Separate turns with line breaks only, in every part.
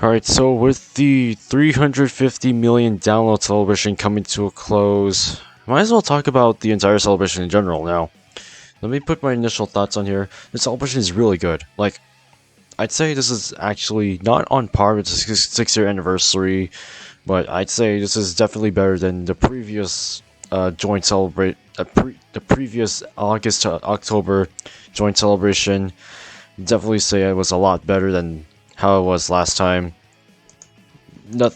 Alright, so with the 350 million download celebration coming to a close, might as well talk about the entire celebration in general now. Let me put my initial thoughts on here. The celebration is really good. Like, I'd say this is actually not on par with the 6-year anniversary, but I'd say this is definitely better than the previous joint celebrate, the previous August to October joint celebration. Definitely say it was a lot better than how it was last time.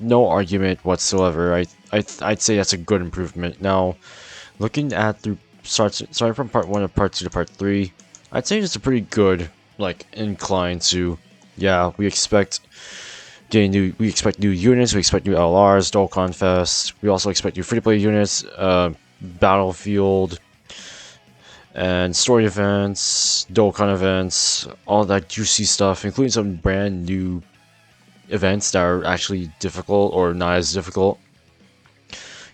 No argument whatsoever. I'd say that's a good improvement. Now, looking at through starting from part 1 to part 2 to part 3, I'd say it's a pretty good like incline to, yeah, we expect new units, we expect new LRs, Dokkan Fest. We also expect new free-to-play units, battlefield, and story events, Dokkan events, all that juicy stuff, including some brand new events that are actually difficult or not as difficult.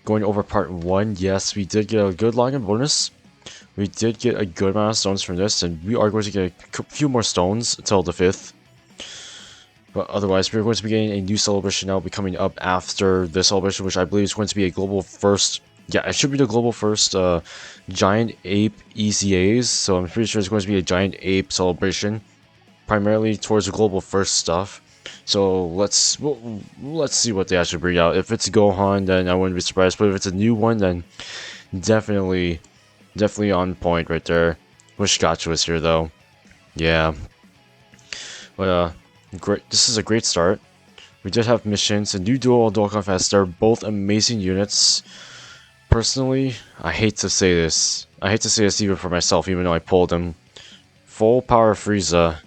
Going over part 1, yes, we did get a good login bonus. We did get a good amount of stones from this, and we are going to get a few more stones until the 5th. But otherwise, we're going to be getting a new celebration that will be coming up after this celebration, which I believe is going to be a global first. Yeah, it should be the global first giant ape ECAs, so I'm pretty sure it's going to be a giant ape celebration, primarily towards the global first stuff. So let's see what they actually bring out. If it's Gohan, then I wouldn't be surprised. But if it's a new one, then definitely on point right there. Wish Gotcha was here though. Yeah, but great. This is a great start. We did have missions, a new duo Dokkan Fest. They're both amazing units. Personally, I hate to say this. I hate to say this even for myself, even though I pulled him. Full Power Frieza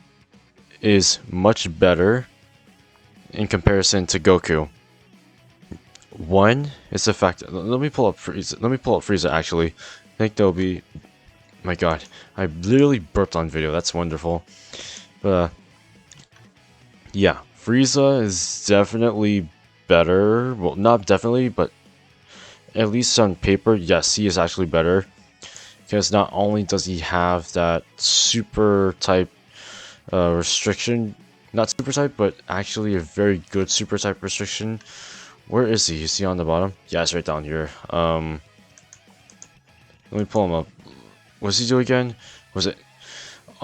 is much better in comparison to Goku. One is the fact. Let me pull up Frieza. Let me pull up Frieza. Actually, I think there'll be. My God, I literally burped on video. That's wonderful. But yeah, Frieza is definitely better. Well, not definitely, but at least on paper, yes, he is actually better. Because not only does he have that super type restriction, not super type, but actually a very good super type restriction. Where is he? Is he on the bottom? Yeah, it's right down here. Let me pull him up. What does he do again? Was it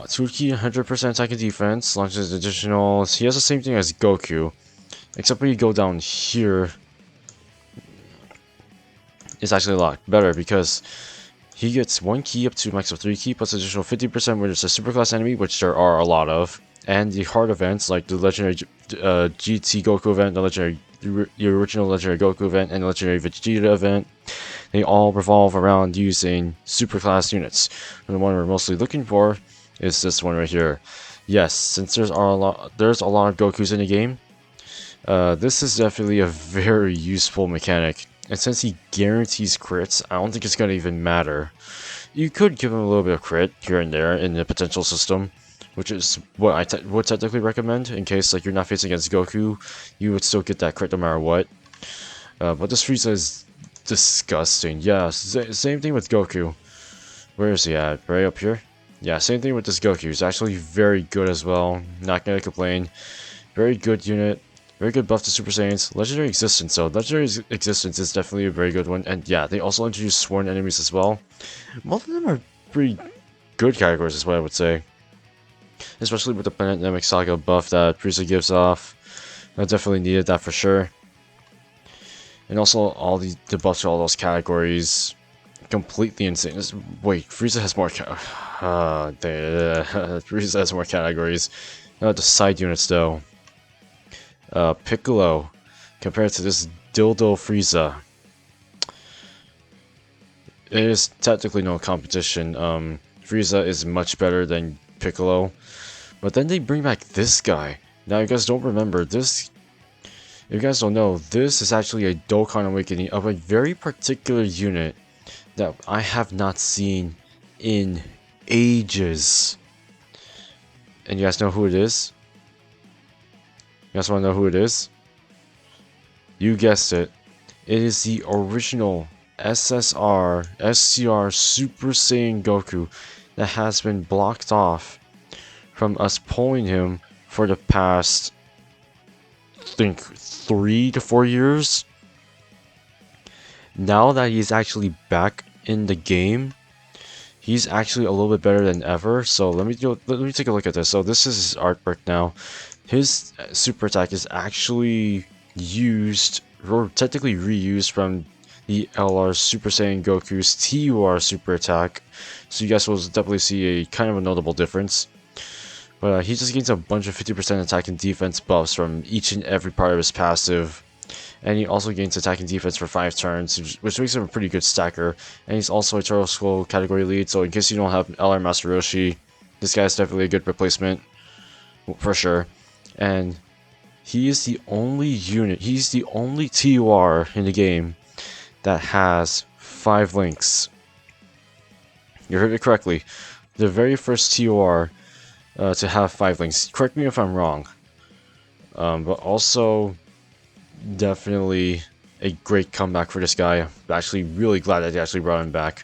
2 key 100% attack and defense? Launches additional. He has the same thing as Goku, except when you go down here, it's actually a lot better because he gets 1 key up to max of 3 key plus additional 50% when it's a superclass enemy, which there are a lot of. And the hard events like the legendary GT Goku event, the original legendary Goku event, and the legendary Vegeta event, they all revolve around using superclass units. And the one we're mostly looking for is this one right here. Yes, since there's a lot of Gokus in the game, this is definitely a very useful mechanic. And since he guarantees crits, I don't think it's gonna even matter. You could give him a little bit of crit here and there in the potential system, which is what I would technically recommend in case like you're not facing against Goku, you would still get that crit no matter what. But this Frieza is disgusting. Yeah, same thing with Goku. Where is he at? Right up here? Yeah, same thing with this Goku. He's actually very good as well. Not gonna complain. Very good unit. Very good buff to Super Saiyans. Legendary Existence, so Legendary Existence is definitely a very good one. And yeah, they also introduced Sworn Enemies as well. Most of them are pretty good categories is what I would say. Especially with the Pandemic Saga buff that Frieza gives off. I definitely needed that for sure. And also all the buffs to all those categories. Completely insane. Wait, Frieza has more Frieza has more categories. The side units though. Piccolo compared to this dildo Frieza. It is technically no competition. Frieza is much better than Piccolo. But then they bring back this guy. Now you guys don't remember this. If you guys don't know, this is actually a Dokkan Awakening of a very particular unit that I have not seen in ages. And you guys know who it is? You guys want to know who it is? You guessed it. It is the original SSR, SCR Super Saiyan Goku that has been blocked off from us pulling him for the past think 3 to 4 years. Now that he's actually back in the game, he's actually a little bit better than ever. So let me take a look at this. So this is his artwork now. His super attack is actually used, or technically reused, from the LR Super Saiyan Goku's TUR super attack. So you guys will definitely see a kind of a notable difference. But he just gains a bunch of 50% attack and defense buffs from each and every part of his passive. And he also gains attack and defense for 5 turns, which makes him a pretty good stacker. And he's also a Turtle Skull category lead, so in case you don't have LR Master Roshi, this guy's definitely a good replacement, for sure. And he is the only unit, he's the only TUR in the game that has 5 links. You heard it correctly. The very first TUR to have 5 links. Correct me if I'm wrong. But also, definitely a great comeback for this guy. I'm actually really glad that they actually brought him back.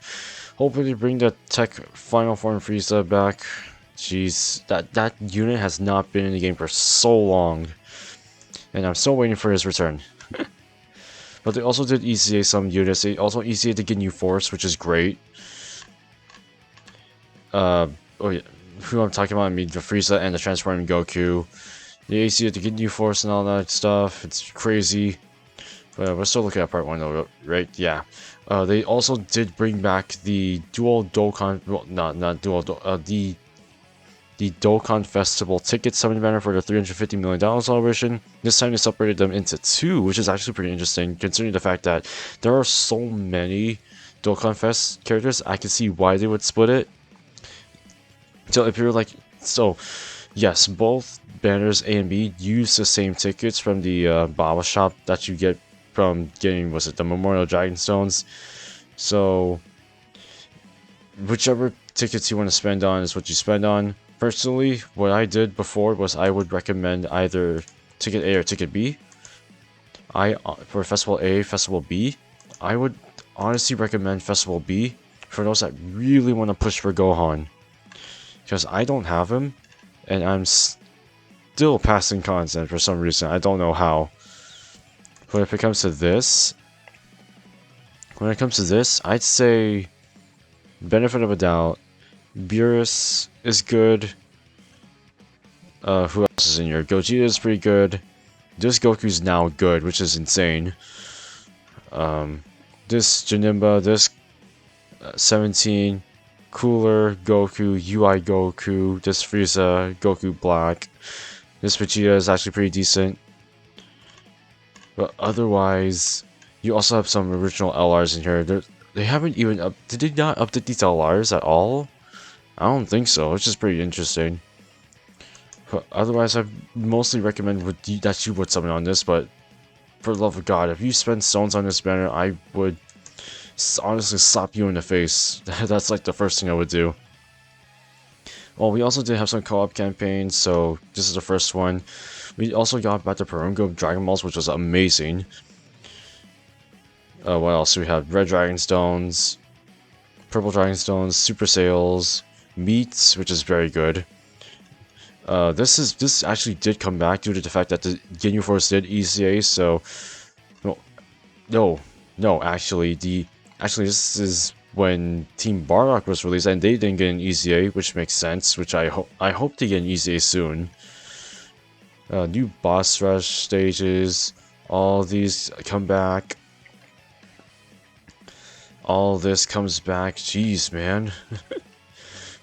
Hopefully they bring the Tech Final Form Frieza back. Jeez, that unit has not been in the game for so long. And I'm still waiting for his return. But they also did ECA some units. They also ECA the Ginyu Force, which is great. Oh yeah, who I'm talking about, I mean the Frieza and the Transforming Goku. The ECA the Ginyu Force and all that stuff. It's crazy. But we're still looking at part 1 though, right? Yeah. They also did bring back the dual Dokkan, well, not dual, the Dokkan Festival ticket summon banner for the $350 million celebration. This time they separated them into 2, which is actually pretty interesting, considering the fact that there are so many Dokkan Fest characters. I can see why they would split it. So if you're like, so yes, both banners A and B use the same tickets from the Baba shop that you get from getting, was it the Memorial Dragon Stones? So whichever tickets you want to spend on is what you spend on. Personally, what I did before was I would recommend either Ticket A or Ticket B. For Festival A, Festival B, I would honestly recommend Festival B for those that really want to push for Gohan. Because I don't have him, and I'm still passing content for some reason. I don't know how. But if it comes to this, I'd say benefit of a doubt. Beerus is good. Who else is in here? Gogeta is pretty good. This Goku's now good, which is insane. This Janemba, this 17, Cooler, Goku, UI Goku, this Frieza, Goku Black. This Vegeta is actually pretty decent. But otherwise, you also have some original LRs in here. They haven't even did they not update these LRs at all? I don't think so, which is pretty interesting. But otherwise, I mostly recommend that you would summon on this, but for the love of God, if you spend stones on this banner, I would honestly slap you in the face. That's like the first thing I would do. Well, we also did have some co-op campaigns, so this is the first one. We also got back the Perungo Dragon Balls, which was amazing. What else? We have Red Dragon Stones, Purple Dragon Stones, Super Sales, Meats, which is very good. This actually did come back due to the fact that the Ginyu Force did ECA, so no, actually this is when Team Bardock was released and they didn't get an ECA, which makes sense, which I hope they get an ECA soon. New boss rush stages, all these come back. All this comes back. Jeez, man.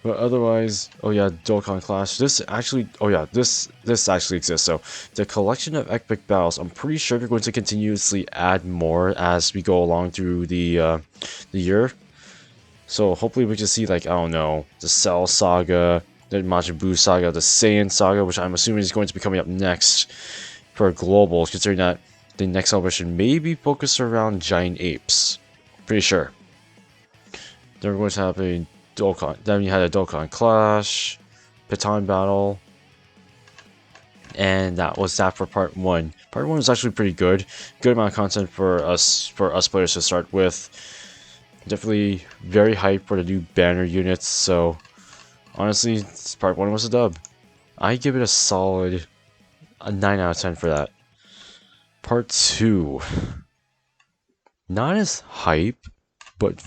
But otherwise, oh yeah, Dokkan Clash. This actually exists. So the collection of epic battles, I'm pretty sure they're going to continuously add more as we go along through the year. So hopefully we can see, like, I don't know, the Cell Saga, the Majin Buu Saga, the Saiyan Saga, which I'm assuming is going to be coming up next for global, considering that the next celebration may be focused around giant apes. Pretty sure. Then we're going to have a Dokkan. Then we had a Dokkan Clash, Piton Battle, and that was that for part 1. Part 1 was actually pretty good. Good amount of content for us players to start with. Definitely very hyped for the new banner units. So honestly, part 1 was a dub. I give it a solid 9 out of 10 for that. Part 2. Not as hype, but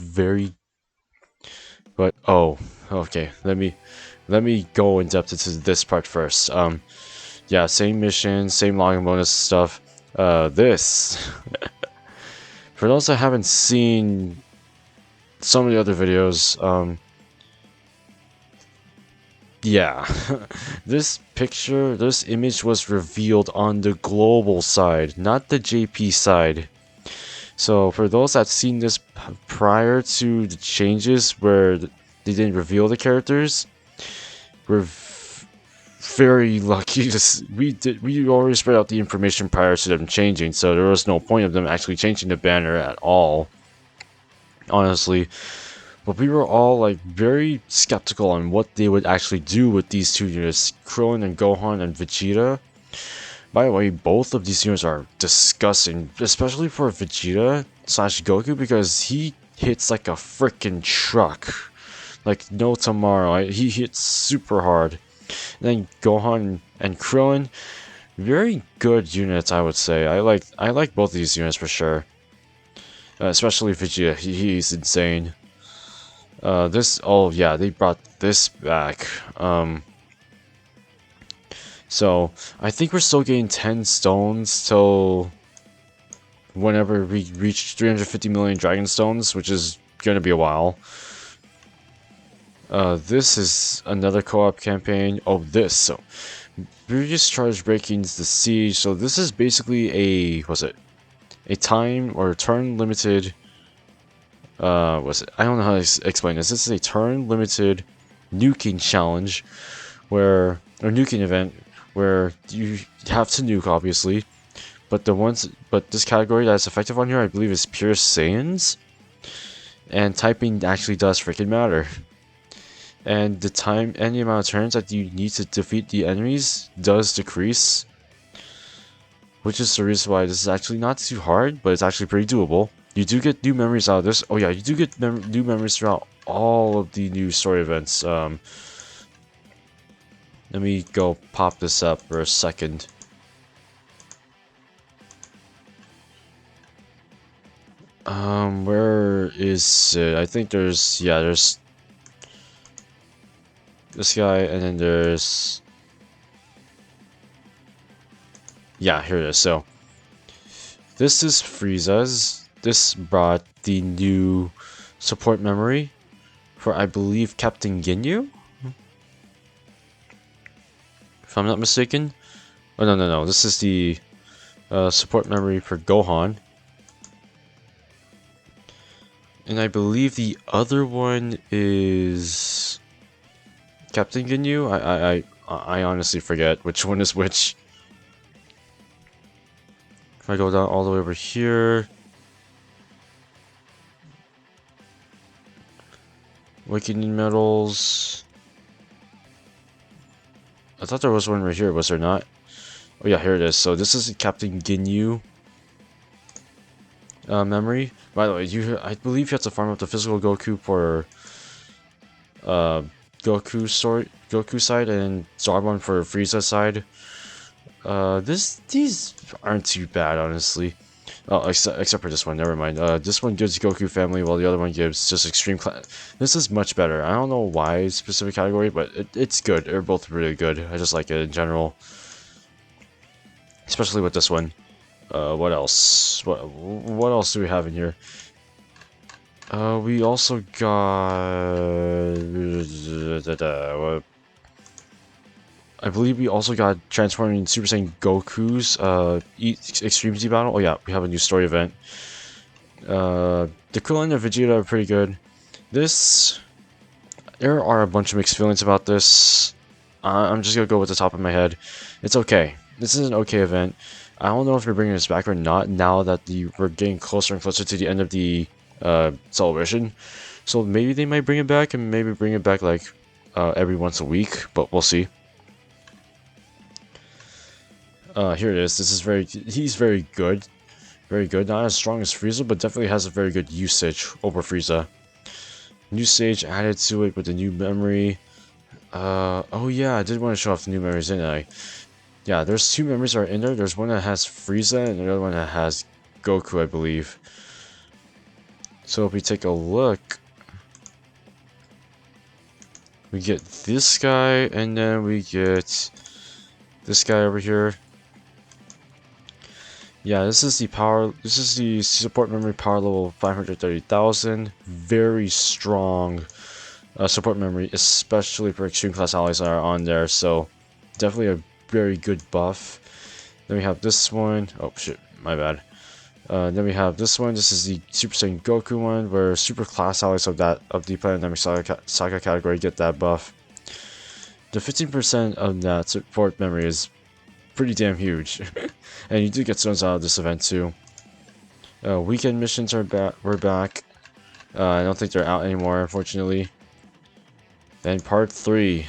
oh, okay. Let me go in depth into this part first. Yeah, same mission, same login bonus stuff. This for those that haven't seen some of the other videos, yeah, this image was revealed on the global side, not the JP side. So for those that seen this prior to the changes where they didn't reveal the characters, we're very lucky. We already spread out the information prior to them changing, so there was no point of them actually changing the banner at all, honestly. But we were all like very skeptical on what they would actually do with these two units, Krillin and Gohan and Vegeta. By the way, both of these units are disgusting, especially for Vegeta slash Goku, because he hits like a freaking truck, like no tomorrow. He hits super hard. And then Gohan and Krillin, very good units, I would say. I like both of these units for sure. Especially Vegeta, he's insane. Oh yeah, they brought this back. So I think we're still getting 10 stones till whenever we reach 350 million dragon stones, which is gonna be a while. This is another co-op campaign. Oh, so previous charge breakings the siege. So this is basically a time or turn limited. I don't know how to explain this. This is a turn limited nuking challenge, or nuking event where you have to nuke, obviously. But this category that's effective on here, I believe, is pure Saiyans, and typing actually does freaking matter. And the time and the amount of turns that you need to defeat the enemies does decrease, which is the reason why this is actually not too hard, but it's actually pretty doable. You do get new memories out of this. Oh yeah, you do get new memories throughout all of the new story events. Let me go pop this up for a second. Where is it? I think there's this guy, and then there's... Yeah, here it is. So, this is Frieza's. This brought the new support memory for, I believe, Captain Ginyu? If I'm not mistaken. Oh, no. This is the support memory for Gohan. And I believe the other one is... Captain Ginyu? I honestly forget which one is which. If I go down all the way over here, Awakening medals. I thought there was one right here, was there not? Oh yeah, here it is. So this is Captain Ginyu memory. By the way, I believe you have to farm up the physical Goku for Goku side, and Zarbon for Frieza side. These aren't too bad, honestly. Oh, except for this one. Never mind. This one gives Goku family, while the other one gives just extreme class. This is much better. I don't know why specific category, but it's good. They're both really good. I just like it in general, especially with this one. What else? What else do we have in here? We also got... I believe we also got transforming Super Saiyan Goku's Extreme Z battle. Oh yeah, we have a new story event. The Krillin and Vegeta are pretty good. There are a bunch of mixed feelings about this. I'm just gonna go with the top of my head. It's okay. This is an okay event. I don't know if we're bringing this back or not now that we're getting closer and closer to the end of the celebration. So maybe they might bring it back, and maybe bring it back like every once a week, but we'll see. Here it is. He's very good. Very good. Not as strong as Frieza, but definitely has a very good usage over Frieza. New stage added to it with the new memory. Oh yeah, I did want to show off the new memories, didn't I? Yeah, there's two members that are in there. There's one that has Frieza and another one that has Goku, I believe. So if we take a look, we get this guy, and then we get this guy over here. Yeah, this is the power. This is the support memory power level 530,000. Very strong support memory, especially for extreme class allies that are on there. So definitely a very good buff. Then we have this one. Oh shit, my bad. Then we have this one. This is the Super Saiyan Goku one, where super class allies of the Planetary Saga category get that buff. The 15% of that support memory is pretty damn huge, and you do get stones out of this event too. Weekend missions are back. We're back. I don't think they're out anymore, unfortunately. Then part 3.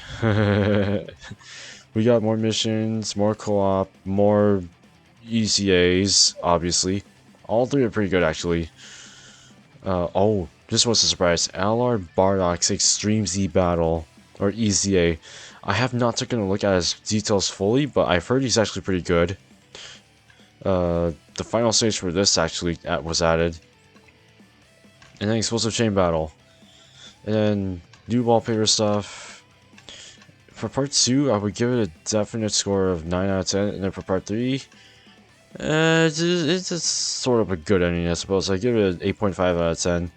We got more missions, more co-op, more ECAs, obviously. All 3 are pretty good, actually. Oh, this was a surprise. LR Bardock's Extreme Z Battle, or ECA. I have not taken a look at his details fully, but I've heard he's actually pretty good. The final stage for this actually was added. And then Explosive Chain Battle. And then new wallpaper stuff. For part 2, I would give it a definite score of 9 out of 10. And then for part 3, it's just sort of a good ending, I suppose. I give it an 8.5 out of 10,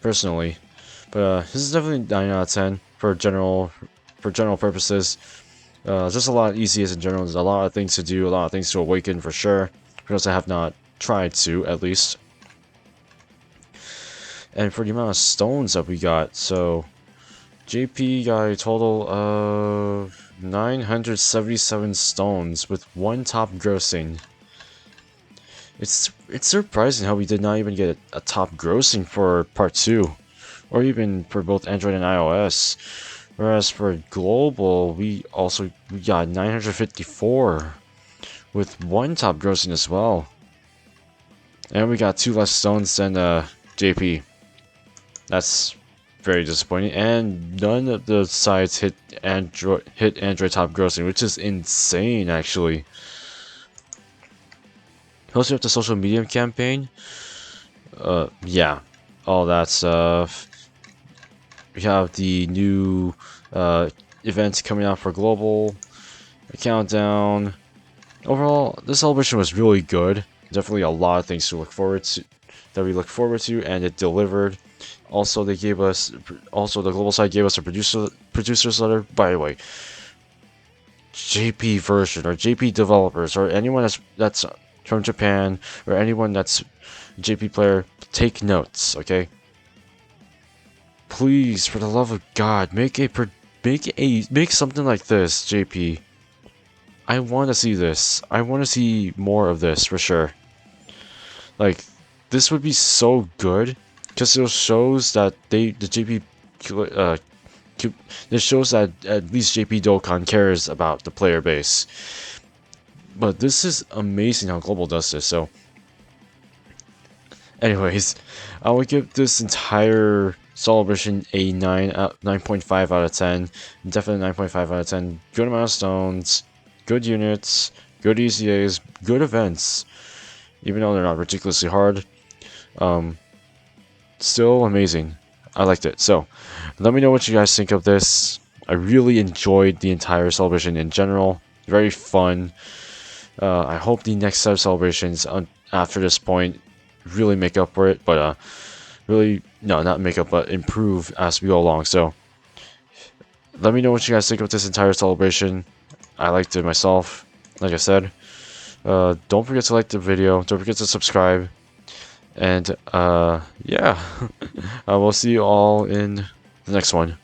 personally. But this is definitely 9 out of 10 for general purposes. Just a lot easier in general. There's a lot of things to do, a lot of things to awaken for sure. Because I have not tried to, at least. And for the amount of stones that we got, so JP got a total of 977 stones with 1 top grossing. It's surprising how we did not even get a top grossing for part 2, or even for both Android and iOS. Whereas for global, we got 954 with 1 top grossing as well. And we got 2 less stones than JP. That's very disappointing. And none of the sites hit Android top grossing, which is insane, actually. We also have the social media campaign. Yeah, all that stuff. We have the new events coming out for global, a countdown. Overall, this celebration was really good. Definitely a lot of things to look forward to, and it delivered. Also, the global side gave us a producer's letter. By the way, JP version or JP developers or anyone that's from Japan or anyone that's a JP player, take notes, okay? Please, for the love of God, make something like this, JP. I want to see this. I want to see more of this for sure. Like, this would be so good because it shows that this shows that at least JP Dokkan cares about the player base. But this is amazing how Global does this. So, anyways, I would give this entire celebration a 9.5 out of 10. Definitely 9.5 out of 10. Good amount of stones, good units, good ECAs, good events. Even though they're not ridiculously hard, still amazing. I liked it. So, let me know what you guys think of this. I really enjoyed the entire celebration in general. Very fun. I hope the next set of celebrations after this point really make up for it, but really, no, not make up, but improve as we go along. So, let me know what you guys think of this entire celebration. I liked it myself, like I said. Don't forget to like the video, don't forget to subscribe, and yeah, I will see you all in the next one.